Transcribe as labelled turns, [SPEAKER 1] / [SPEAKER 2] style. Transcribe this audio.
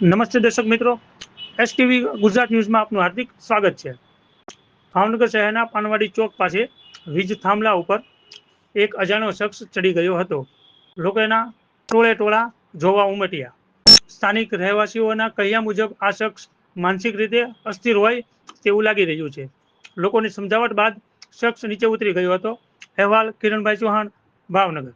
[SPEAKER 1] નમસ્તે દર્શક મિત્રો, એસટીવી ગુજરાત ન્યૂઝમાં આપનું હાર્દિક સ્વાગત છે। ભાવનગર શહેરના પાનવાડી ચોક પાસે વીજ થાંભલા ઉપર એક અજાણ્યો શખ્સ ચડી ગયો હતો। લોકોના ટોળે ટોળા જોવા ઉમટ્યા। સ્થાનિક રહેવાસીઓના કહ્યા મુજબ આ શખ્સ માનસિક રીતે અસ્થિર હોય તેવું લાગી રહ્યું છે। લોકોની સમજાવટ બાદ શખ્સ નીચે ઉતરી ગયો હતો। અહેવાલ કિરણભાઈ ચૌહાણ, ભાવનગર।